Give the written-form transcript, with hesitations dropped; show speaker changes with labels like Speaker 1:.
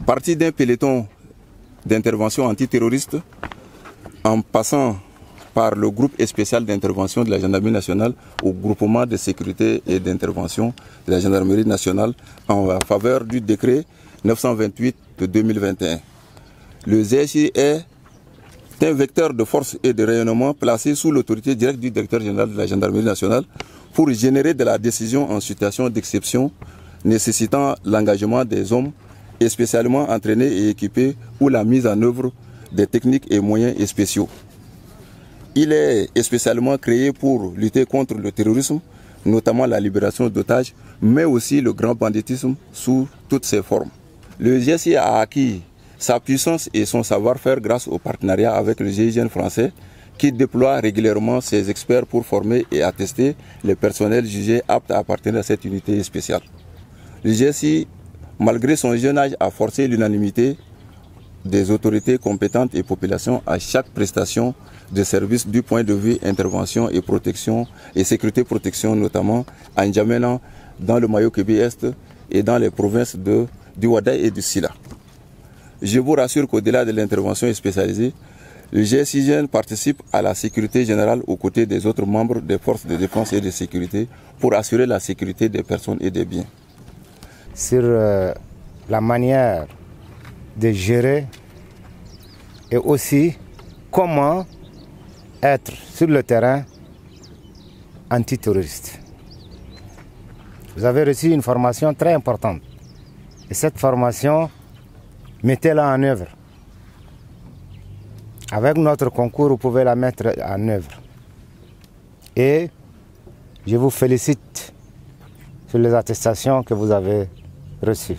Speaker 1: partie d'un peloton d'intervention antiterroriste, en passant par le groupe spécial d'intervention de la gendarmerie nationale au groupement de sécurité et d'intervention de la gendarmerie nationale en faveur du décret 928 de 2021. Le GSI est un vecteur de force et de rayonnement placé sous l'autorité directe du directeur général de la gendarmerie nationale pour générer de la décision en situation d'exception nécessitant l'engagement des hommes spécialement entraînés et équipés ou la mise en œuvre des techniques et moyens spéciaux. Il est spécialement créé pour lutter contre le terrorisme, notamment la libération d'otages, mais aussi le grand banditisme sous toutes ses formes. Le GSI a acquis sa puissance et son savoir-faire grâce au partenariat avec le GIGN français qui déploie régulièrement ses experts pour former et attester les personnels jugés aptes à appartenir à cette unité spéciale. Le GSI, malgré son jeune âge, a forcé l'unanimité des autorités compétentes et populations à chaque prestation de service du point de vue intervention et protection et sécurité-protection, notamment en N'Djamena, dans le Mayo-Kébi-Est et dans les provinces du Ouaddaï et du Sila. Je vous rassure qu'au-delà de l'intervention spécialisée, le GSIGN participe à la sécurité générale aux côtés des autres membres des forces de défense et de sécurité pour assurer la sécurité des personnes et des biens.
Speaker 2: Sur la manière de gérer et aussi comment être sur le terrain antiterroriste. Vous avez reçu une formation très importante et cette formation, mettez-la en œuvre. Avec notre concours, vous pouvez la mettre en œuvre. Et je vous félicite sur les attestations que vous avez reçues.